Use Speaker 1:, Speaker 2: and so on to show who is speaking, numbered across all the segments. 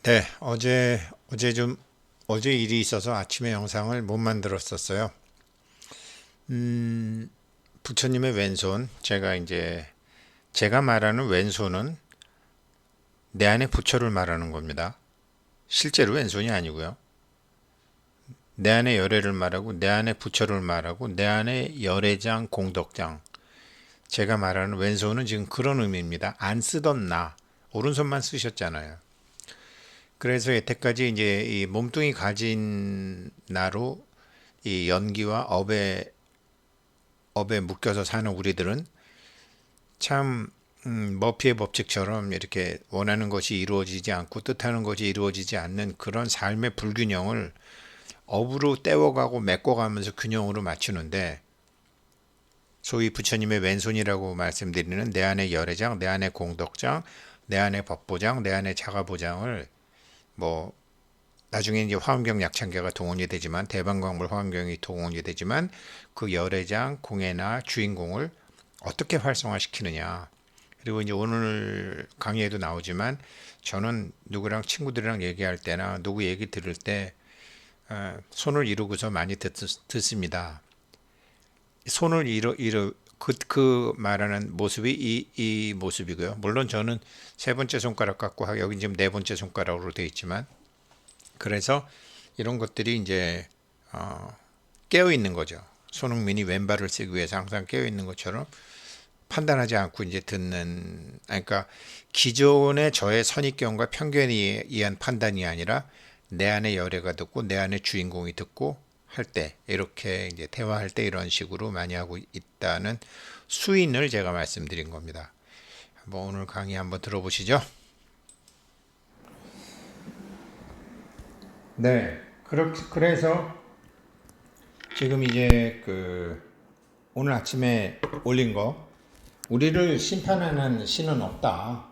Speaker 1: 네, 어제 일이 있어서 아침에 영상을 못 만들었었어요. 음, 부처님의 왼손, 제가 말하는 왼손은 내 안에 부처를 말하는 겁니다. 실제로 왼손이 아니고요. 내 안에 열애를 말하고, 내 안에 부처를 말하고, 내 안에 열애장, 공덕장. 제가 말하는 왼손은 지금 그런 의미입니다. 안 쓰던 나, 오른손만 쓰셨잖아요. 그래서 여태까지 이제 이 몸뚱이 가진 나로 이 연기와 업에 묶여서 사는 우리들은 참 머피의 법칙처럼 이렇게 원하는 것이 이루어지지 않고 뜻하는 것이 이루어지지 않는 그런 삶의 불균형을 업으로 떼워가고 메꿔가면서 균형으로 맞추는데, 소위 부처님의 왼손이라고 말씀드리는 내 안의 열애장, 내 안의 공덕장, 내 안의 법보장, 내 안의 자가보장을 뭐 나중에 이제 화엄경 약창계가 동원이 되지만, 대방광물 화엄경이 동원이 되지만, 그 열애장 공예나 주인공을 어떻게 활성화시키느냐. 그리고 이제 오늘 강의에도 나오지만, 저는 누구랑 친구들이랑 얘기할 때나 누구 얘기 들을 때 손을 이루고서 많이 듣습니다. 손을 그 말하는 모습이 이 모습이고요. 물론 저는 세 번째 손가락 갖고 여기 지금 네 번째 손가락으로 되어 있지만, 그래서 이런 것들이 이제 깨어 있는 거죠. 손흥민이 왼발을 쓰기 위해서 항상 깨어 있는 것처럼 판단하지 않고 이제 그러니까 기존의 저의 선입견과 편견에 의한 판단이 아니라 내 안에 열애가 듣고 내 안에 주인공이 듣고 할 때, 이렇게 이제 대화할 때 이런 식으로 많이 하고 있다는 수인을 제가 말씀드린 겁니다. 한번 오늘 강의 한번 들어보시죠. 네, 그래서 지금 이제 오늘 아침에 올린 거, 우리를 심판하는 신은 없다.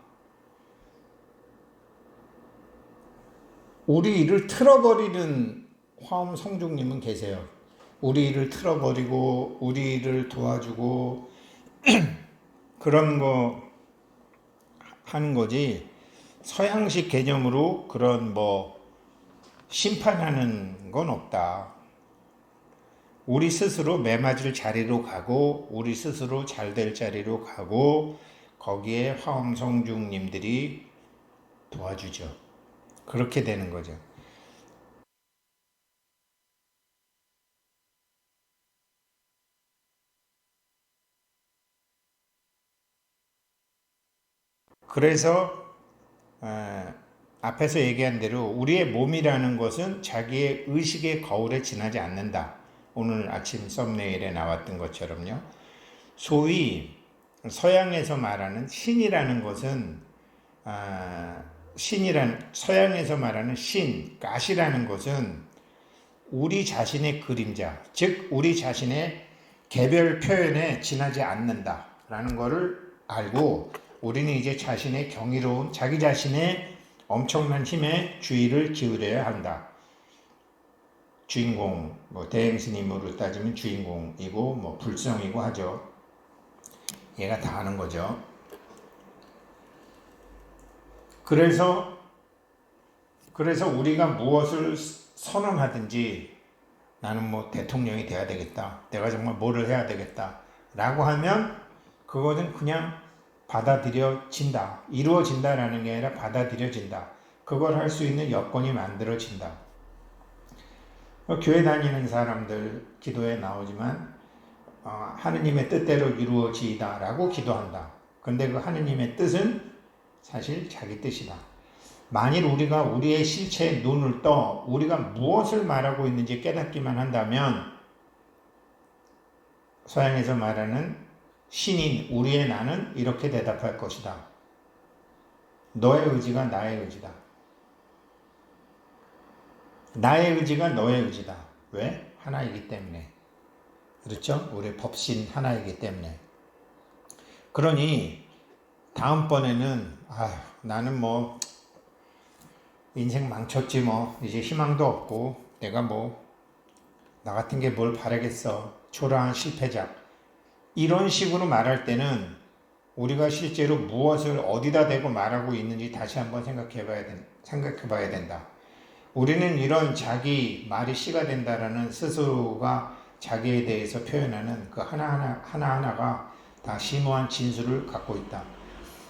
Speaker 1: 우리 일을 틀어버리는 화엄 성중님은 계세요. 우리 일을 틀어버리고 우리 일을 도와주고 그런 거 하는 거지, 서양식 개념으로 그런 뭐 심판하는 건 없다. 우리 스스로 매맞을 자리로 가고 우리 스스로 잘 될 자리로 가고 거기에 화엄성중님들이 도와주죠. 그렇게 되는 거죠. 그래서 앞에서 얘기한 대로 우리의 몸이라는 것은 자기의 의식의 거울에 지나지 않는다. 오늘 아침 썸네일에 나왔던 것처럼요. 소위 서양에서 말하는 신이라는 것은 서양에서 말하는 신, 가시라는 것은 우리 자신의 그림자, 즉 우리 자신의 개별 표현에 지나지 않는다라는 것을 알고, 우리는 이제 자신의 경이로운 자기 자신의 엄청난 힘에 주의를 기울여야 한다. 주인공, 뭐 대행스님으로 따지면 주인공이고 뭐 불성이고 하죠. 얘가 다 하는 거죠. 그래서 우리가 무엇을 선언하든지, 나는 뭐 대통령이 돼야 되겠다, 내가 정말 뭐를 해야 되겠다 라고 하면 그것은 그냥 받아들여진다. 이루어진다라는 게 아니라 받아들여진다. 그걸 할 수 있는 여건이 만들어진다. 교회 다니는 사람들 기도에 나오지만 하느님의 뜻대로 이루어지이다 라고 기도한다. 근데 그 하느님의 뜻은 사실 자기 뜻이다. 만일 우리가 우리의 실체에 눈을 떠 우리가 무엇을 말하고 있는지 깨닫기만 한다면, 서양에서 말하는 신인 우리의 나는 이렇게 대답할 것이다. 너의 의지가 나의 의지다. 나의 의지가 너의 의지다. 왜? 하나이기 때문에. 그렇죠? 우리 법신 하나이기 때문에. 그러니 다음번에는 나는 뭐 인생 망쳤지, 뭐 이제 희망도 없고 내가 뭐 나 같은 게 뭘 바라겠어, 초라한 실패자, 이런 식으로 말할 때는 우리가 실제로 무엇을 어디다 대고 말하고 있는지 다시 한번 생각해 봐야 된다. 우리는 이런 자기 말이 씨가 된다라는 스스로가 자기에 대해서 표현하는 그 하나하나가 다 심오한 진술을 갖고 있다.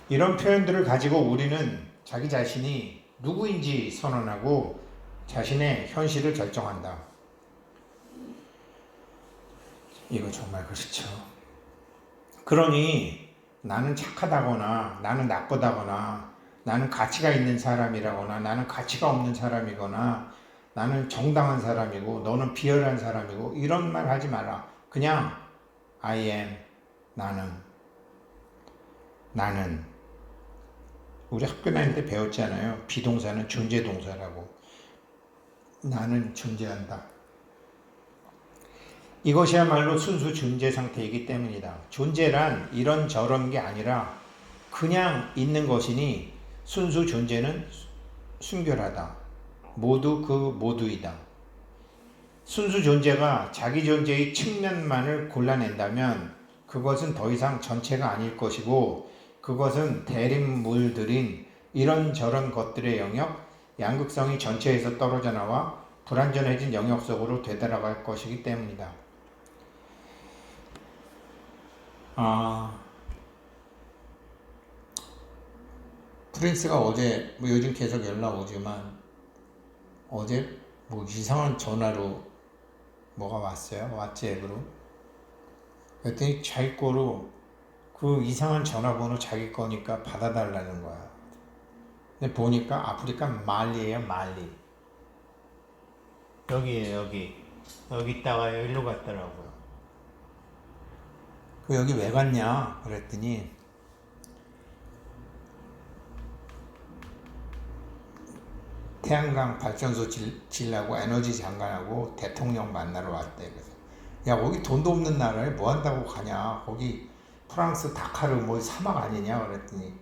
Speaker 1: 이런 표현들을 가지고 우리는 자기 자신이 누구인지 선언하고 자신의 현실을 결정한다. 이거 정말 그렇죠. 그러니 나는 착하다거나 나는 나쁘다거나 나는 가치가 있는 사람이라거나 나는 가치가 없는 사람이거나 나는 정당한 사람이고 너는 비열한 사람이고 이런 말 하지 마라. 그냥 I am, 나는 우리 학교 다닐 때 배웠잖아요. 비동사는 존재동사라고. 나는 존재한다. 이것이야말로 순수 존재 상태이기 때문이다. 존재란 이런저런 게 아니라 그냥 있는 것이니 순수 존재는 순결하다. 모두 그 모두이다. 순수 존재가 자기 존재의 측면만을 골라낸다면 그것은 더 이상 전체가 아닐 것이고 그것은 대립물들인 이런저런 것들의 영역, 양극성이 전체에서 떨어져 나와 불완전해진 영역 속으로 되돌아갈 것이기 때문이다. 프린스가 어제 요즘 계속 연락 오지만 어제 이상한 전화로 뭐가 왔어요. 왓츠앱으로. 그랬더니 자기 거로 그 이상한 전화번호 자기 거니까 받아달라는 거야. 근데 보니까 아프리카 말리예요. 말리. 여기에요. 여기 있다가 여기로 갔더라고요. 여기 왜 갔냐 그랬더니 태양광 발전소 지려고 에너지 장관하고 대통령 만나러 왔대. 그래서 야 거기 돈도 없는 나라에 뭐 한다고 가냐. 거기 프랑스 다카르 뭐 사막 아니냐 그랬더니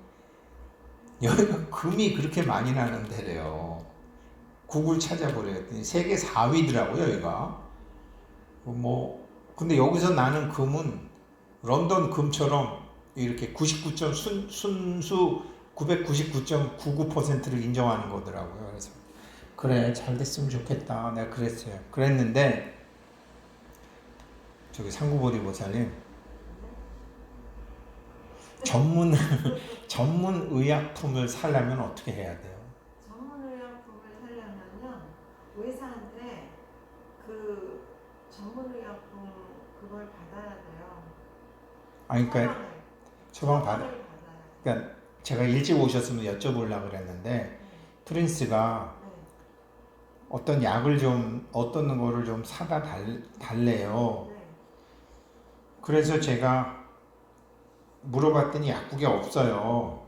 Speaker 1: 여기가 금이 그렇게 많이 나는 데래요. 구글 찾아보래 했더니 세계 4위더라고요 여기가. 근데 여기서 나는 금은 런던 금처럼 이렇게 99. 순수 999.99%를 인정하는 거더라고요. 그래서 그래 잘 됐으면 좋겠다. 내가 그랬어요. 그랬는데 저기 상구보리 보살님 전문 의약품을 사려면 어떻게 해야 돼요?
Speaker 2: 전문 의약품을 사려면요 의사한테 그 전문 의약품 그걸 받아야 돼요.
Speaker 1: 그러니까 처방 받아. 그러니까 제가 일찍 오셨으면 여쭤보려고 그랬는데 프린스가 어떤 약을 좀 어떤 거를 좀 사다 달래요. 그래서 제가 물어봤더니 약국에 없어요.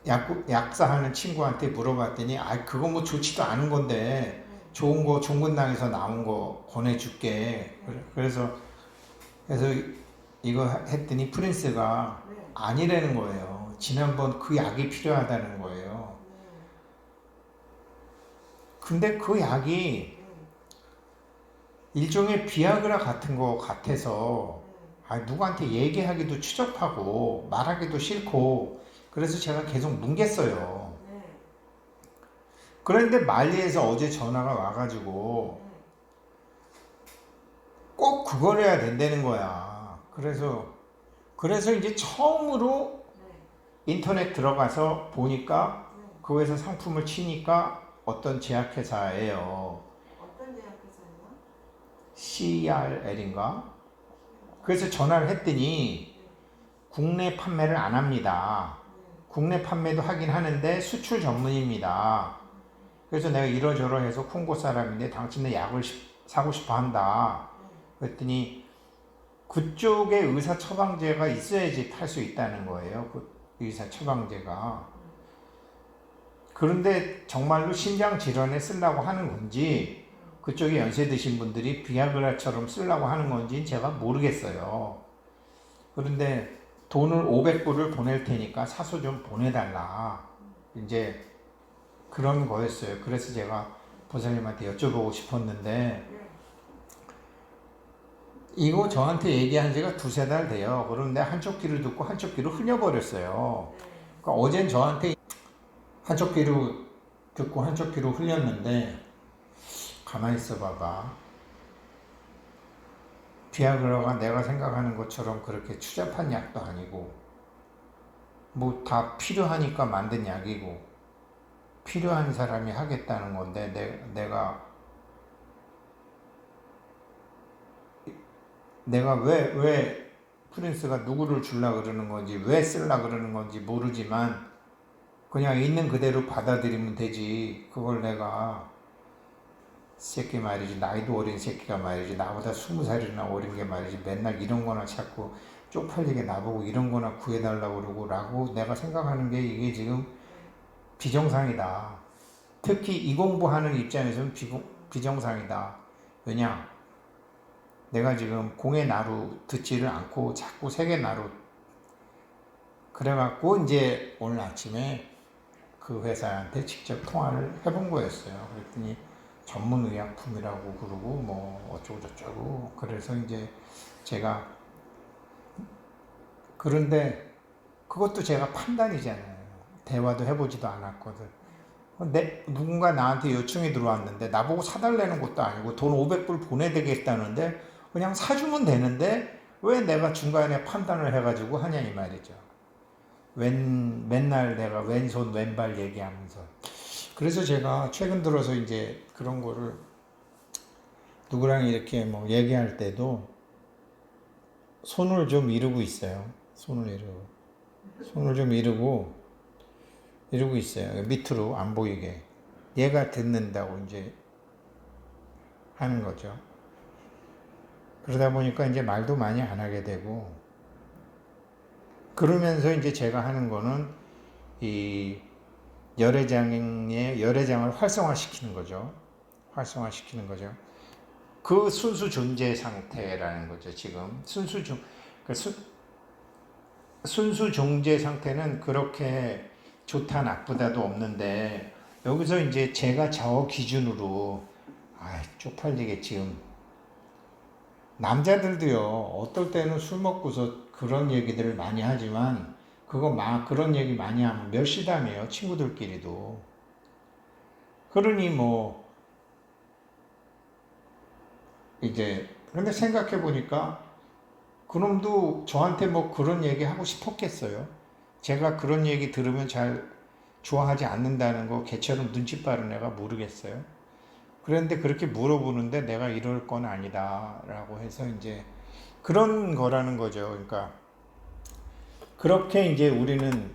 Speaker 1: 약사 하는 친구한테 물어봤더니 그거 뭐 좋지도 않은 건데 좋은 거 종근당에서 나온 거 보내줄게. 그래서 이거 했더니 프린스가 아니라는 거예요. 지난번 그 약이 필요하다는 거예요. 근데 그 약이 일종의 비아그라 같은 거 같아서 누구한테 얘기하기도 추접하고 말하기도 싫고 그래서 제가 계속 뭉갰어요. 그런데 말리에서 어제 전화가 와가지고 꼭 그걸 해야 된다는 거야. 그래서 이제 처음으로 인터넷 들어가서 보니까 그 회사 상품을 치니까 어떤 제약회사예요.
Speaker 2: 어떤 제약회사예요?
Speaker 1: CRL인가? 그래서 전화를 했더니 국내 판매를 안 합니다. 국내 판매도 하긴 하는데 수출 전문입니다. 그래서 내가 이러저러해서 콩고 사람인데 당신네 약을 사고 싶어 한다. 그랬더니 그쪽에 의사 처방제가 있어야지 팔 수 있다는 거예요. 그 의사 처방제가. 그런데 정말로 심장 질환에 쓰려고 하는 건지 그쪽에 연세 드신 분들이 비아그라처럼 쓰려고 하는 건지 제가 모르겠어요. 그런데 돈을 500불을 보낼 테니까 사서 좀 보내달라. 이제 그런 거였어요. 그래서 제가 보살님한테 여쭤보고 싶었는데 이거 저한테 얘기한 지가 두세 달 돼요. 그런데 한쪽 귀를 듣고 한쪽 귀로 흘려버렸어요.
Speaker 2: 네.
Speaker 1: 그러니까 어젠 저한테 한쪽 귀로 듣고 한쪽 귀로 흘렸는데 가만히 있어 봐봐. 비아그라가 내가 생각하는 것처럼 그렇게 추잡한 약도 아니고 뭐 다 필요하니까 만든 약이고 필요한 사람이 하겠다는 건데 내가 왜 프린스가 누구를 줄라 그러는 건지 왜 쓸라 그러는 건지 모르지만 그냥 있는 그대로 받아들이면 되지. 그걸 내가 새끼 말이지 나이도 어린 새끼가 말이지 나보다 20살이나 어린 게 말이지 맨날 이런 거나 자꾸 쪽팔리게 나보고 이런 거나 구해달라고 그러고 라고 내가 생각하는 게 이게 지금 비정상이다. 특히 이 공부하는 입장에서는 비정상이다. 왜냐? 내가 지금 공의 나루 듣지를 않고 자꾸 세계 나루 그래갖고 이제 오늘 아침에 그 회사한테 직접 통화를 해본 거였어요. 그랬더니 전문의약품이라고 그러고 뭐 어쩌고 저쩌고 그래서 이제 제가 그런데 그것도 제가 판단이잖아요. 대화도 해보지도 않았거든. 누군가 나한테 요청이 들어왔는데 나보고 사달라는 것도 아니고 돈 500불 보내되겠다는데 그냥 사주면 되는데 왜 내가 중간에 판단을 해가지고 하냐 이 말이죠. 맨날 내가 왼손 왼발 얘기하면서 그래서 제가 최근 들어서 이제 그런 거를 누구랑 이렇게 뭐 얘기할 때도 손을 좀 이루고 있어요. 손을 좀 이루고 있어요. 밑으로 안 보이게. 얘가 듣는다고 이제 하는 거죠. 그러다 보니까 이제 말도 많이 안 하게 되고, 그러면서 이제 제가 하는 거는 이 열애장을 활성화시키는 거죠. 그 순수 존재 상태라는 거죠, 지금. 순수 존재 상태는 그렇게 좋다 나쁘다도 없는데 여기서 이제 제가 저 기준으로 쪽팔리게 지금 남자들도요 어떨 때는 술 먹고서 그런 얘기들을 많이 하지만 그런 얘기 많이 하면 멸시당해요 친구들끼리도. 그러니 뭐 이제 근데 생각해 보니까 그놈도 저한테 뭐 그런 얘기 하고 싶었겠어요. 제가 그런 얘기 들으면 잘 좋아하지 않는다는 거 걔처럼 눈치 빠른 애가 모르겠어요. 그런데 그렇게 물어보는데 내가 이럴 건 아니다 라고 해서 이제 그런 거라는 거죠. 그러니까 그렇게 이제 우리는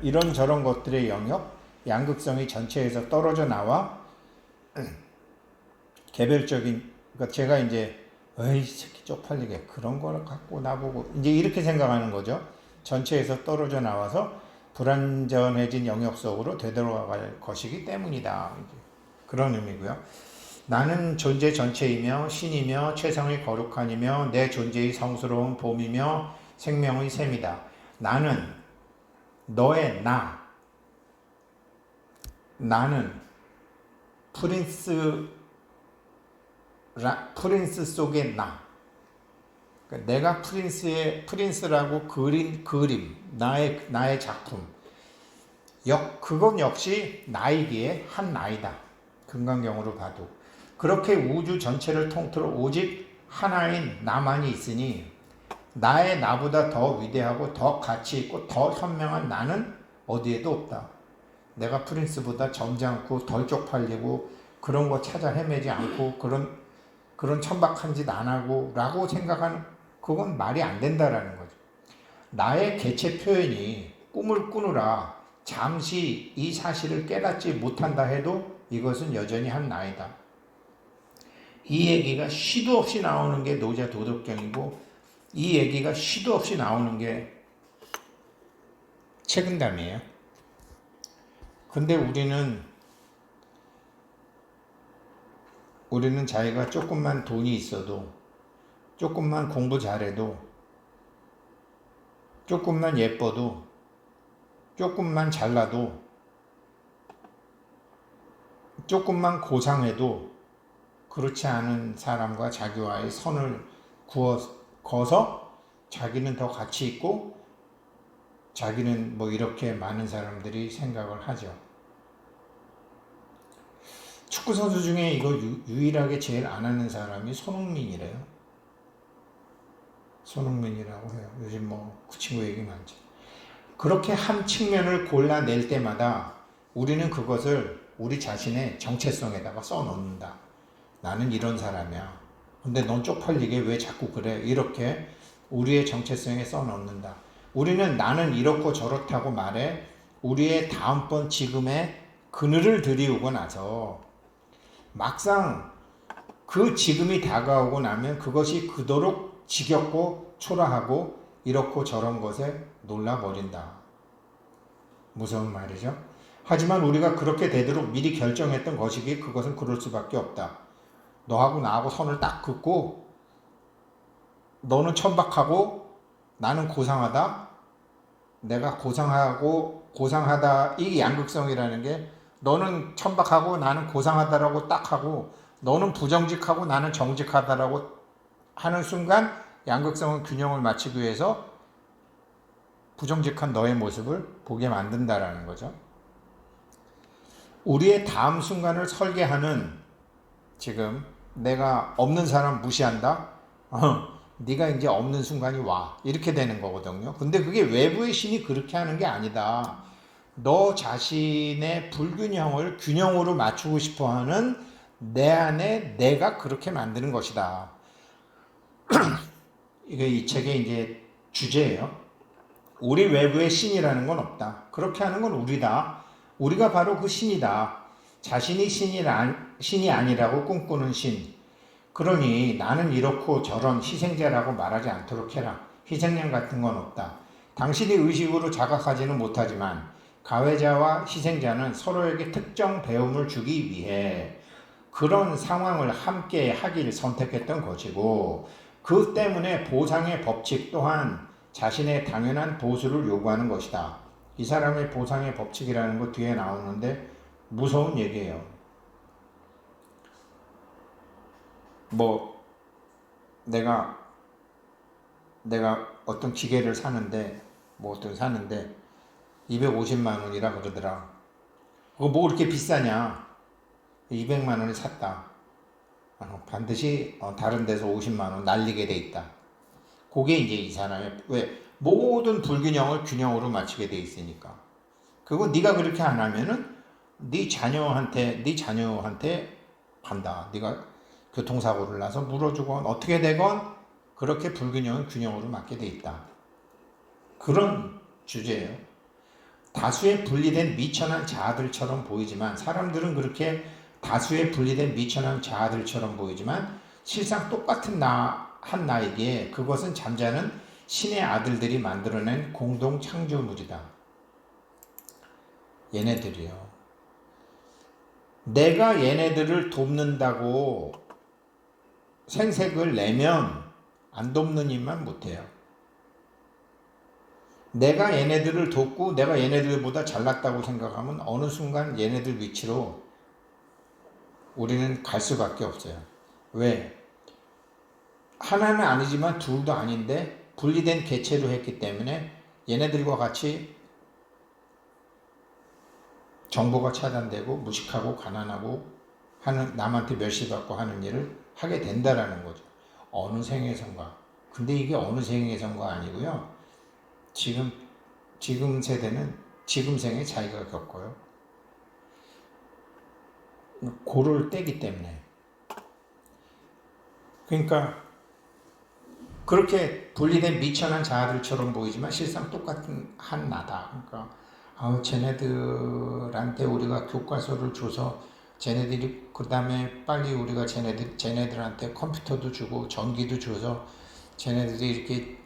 Speaker 1: 이런저런 것들의 영역, 양극성이 전체에서 떨어져 나와 개별적인, 그러니까 제가 이제 에이 새끼 쪽팔리게 그런 거를 갖고 나보고 이제 이렇게 생각하는 거죠. 전체에서 떨어져 나와서 불완전해진 영역 속으로 되돌아갈 것이기 때문이다. 그런 의미고요. 나는 존재 전체이며 신이며 최상의 거룩한이며 내 존재의 성스러운 봄이며 생명의 샘이다. 나는 너의 나는 프린스 속의 그러니까 내가 프린스라고 그린 그림, 나의 작품. 그건 역시 나이기에 한 나이다. 금강경으로 봐도. 그렇게 우주 전체를 통틀어 오직 하나인 나만이 있으니 나의 나보다 더 위대하고 더 가치 있고 더 현명한 나는 어디에도 없다. 내가 프린스보다 점잖고 덜 쪽팔리고 그런 거 찾아 헤매지 않고 그런 천박한 짓 안 하고 라고 생각하는 그건 말이 안 된다라는 거죠. 나의 개체 표현이 꿈을 꾸느라 잠시 이 사실을 깨닫지 못한다 해도 이것은 여전히 한 나이다. 이 얘기가 시도 없이 나오는 게 노자 도덕경이고 이 얘기가 시도 없이 나오는 게 책임담이에요. 근데 우리는 자기가 조금만 돈이 있어도 조금만 공부 잘해도 조금만 예뻐도 조금만 잘나도 조금만 고상해도 그렇지 않은 사람과 자기와의 선을 거서 자기는 더 가치 있고 자기는 뭐 이렇게 많은 사람들이 생각을 하죠. 축구 선수 중에 이거 유일하게 제일 안 하는 사람이 손흥민이래요. 손흥민이라고 해요. 요즘 뭐 그 친구 얘기 많죠. 그렇게 한 측면을 골라낼 때마다 우리는 그것을 우리 자신의 정체성에다가 써놓는다. 나는 이런 사람이야. 근데 넌 쪽팔리게 왜 자꾸 그래? 이렇게 우리의 정체성에 써놓는다. 우리는 나는 이렇고 저렇다고 말해 우리의 다음번 지금의 그늘을 들이우고 나서 막상 그 지금이 다가오고 나면 그것이 그토록 지겹고 초라하고 이렇고 저런 것에 놀라버린다. 무서운 말이죠. 하지만 우리가 그렇게 되도록 미리 결정했던 것이기에 그것은 그럴 수밖에 없다. 너하고 나하고 선을 딱 긋고 너는 천박하고 나는 고상하다. 내가 고상하다 이 양극성이라는 게 너는 천박하고 나는 고상하다라고 딱 하고 너는 부정직하고 나는 정직하다라고 하는 순간 양극성은 균형을 맞추기 위해서 부정직한 너의 모습을 보게 만든다라는 거죠. 우리의 다음 순간을 설계하는 지금 내가 없는 사람 무시한다? 네가 이제 없는 순간이 와. 이렇게 되는 거거든요. 근데 그게 외부의 신이 그렇게 하는 게 아니다. 너 자신의 불균형을 균형으로 맞추고 싶어 하는 내 안에 내가 그렇게 만드는 것이다. 이게 이 책의 이제 주제예요. 우리 외부에 신이라는 건 없다. 그렇게 하는 건 우리다. 우리가 바로 그 신이다. 자신이 신이 아니라고 꿈꾸는 신. 그러니 나는 이렇고 저런 희생자라고 말하지 않도록 해라. 희생양 같은 건 없다. 당신이 의식으로 자각하지는 못하지만 가해자와 희생자는 서로에게 특정 배움을 주기 위해 그런 상황을 함께 하길 선택했던 것이고 그 때문에 보상의 법칙 또한 자신의 당연한 보수를 요구하는 것이다. 이 사람의 보상의 법칙이라는 거 뒤에 나오는데 무서운 얘기예요. 뭐 내가 어떤 기계를 사는데 250만 원이라 그러더라. 그거 뭐 그렇게 비싸냐? 200만 원에 샀다. 반드시 다른 데서 50만 원 날리게 돼 있다. 그게 이제 이 사람의 왜 모든 불균형을 균형으로 맞추게 돼 있으니까. 그거 네가 그렇게 안 하면은 네 자녀한테 간다. 네가 교통사고를 나서 물어주건 어떻게 되건 그렇게 불균형은 균형으로 맞게 돼 있다. 그런 주제예요. 다수의 분리된 미천한 자아들처럼 보이지만 사람들은 그렇게 다수의 분리된 미천한 자아들처럼 보이지만 실상 똑같은 한 나에게 그것은 잠자는 신의 아들들이 만들어낸 공동 창조물이다. 얘네들이요. 내가 얘네들을 돕는다고 생색을 내면 안 돕는 일만 못해요. 내가 얘네들을 돕고 내가 얘네들보다 잘났다고 생각하면 어느 순간 얘네들 위치로 우리는 갈 수밖에 없어요. 왜? 하나는 아니지만 둘도 아닌데 분리된 개체로 했기 때문에 얘네들과 같이 정보가 차단되고 무식하고 가난하고 하는 남한테 멸시받고 하는 일을 하게 된다라는 거죠. 어느 생에선가. 근데 이게 어느 생에선가 아니고요. 지금 세대는 지금 생에 자기가 겪어요. 고를 때기 때문에. 그러니까 그렇게 분리된 미천한 자아들처럼 보이지만 실상 똑같은 한 나다. 그러니까 쟤네들한테 우리가 교과서를 줘서 쟤네들이 그 다음에 빨리 우리가 쟤네들한테 컴퓨터도 주고 전기도 줘서 쟤네들이 이렇게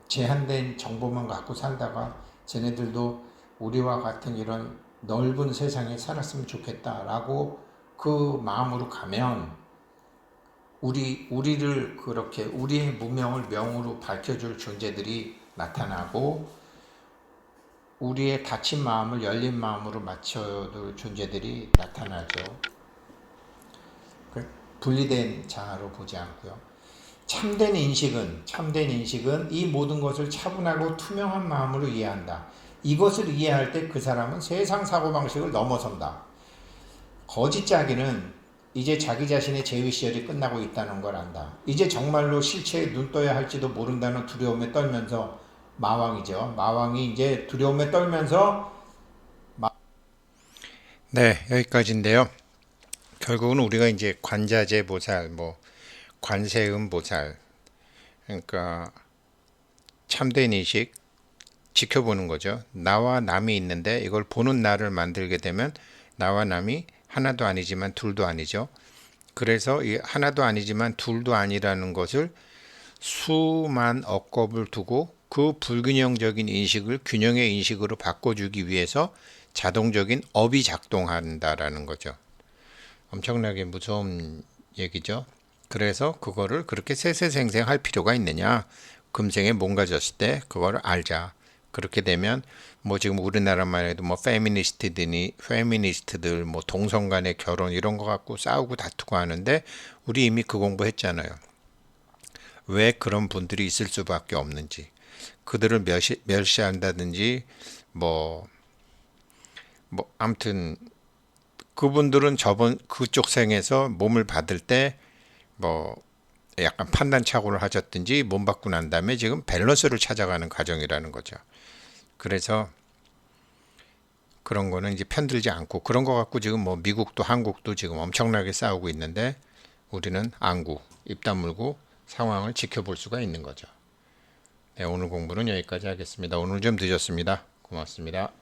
Speaker 1: 제한된 정보만 갖고 살다가 쟤네들도 우리와 같은 이런 넓은 세상에 살았으면 좋겠다라고 그 마음으로 가면 우리를 그렇게 우리의 무명을 명으로 밝혀줄 존재들이 나타나고 우리의 닫힌 마음을 열린 마음으로 맞춰둘 존재들이 나타나죠. 분리된 자아로 보지 않고요. 참된 인식은 이 모든 것을 차분하고 투명한 마음으로 이해한다. 이것을 이해할 때 그 사람은 세상 사고방식을 넘어선다. 거짓짜기는 이제 자기 자신의 제위 시절이 끝나고 있다는 걸 안다. 이제 정말로 실체에 눈 떠야 할지도 모른다는 두려움에 떨면서 마왕이죠. 마왕이 이제 두려움에 떨면서 네, 여기까지인데요. 결국은 우리가 이제 관자재 보살, 뭐 관세음 보살, 그러니까 참된 인식 지켜보는 거죠. 나와 남이 있는데 이걸 보는 나를 만들게 되면 나와 남이 하나도 아니지만 둘도 아니죠. 그래서 이 하나도 아니지만 둘도 아니라는 것을 수만 억겁을 두고 그 불균형적인 인식을 균형의 인식으로 바꿔주기 위해서 자동적인 업이 작동한다라는 거죠. 엄청나게 무서운 얘기죠. 그래서 그거를 그렇게 세세생생 할 필요가 있느냐? 금생에 뭔가 졌을 때 그거를 알자. 그렇게 되면 뭐 지금 우리나라만 해도 뭐 페미니스트들 뭐 동성 간의 결혼 이런 거 갖고 싸우고 다투고 하는데 우리 이미 그 공부했잖아요. 왜 그런 분들이 있을 수밖에 없는지. 그들을 멸시한다든지 뭐 아무튼 그분들은 그쪽 생에서 몸을 받을 때 뭐 약간 판단착오를 하셨든지 몸 받고 난 다음에 지금 밸런스를 찾아가는 과정이라는 거죠. 그래서 그런 거는 이제 편들지 않고 그런 거 갖고 지금 뭐 미국도 한국도 지금 엄청나게 싸우고 있는데 우리는 안구, 입 다물고 상황을 지켜볼 수가 있는 거죠. 네, 오늘 공부는 여기까지 하겠습니다. 오늘 좀 늦었습니다. 고맙습니다.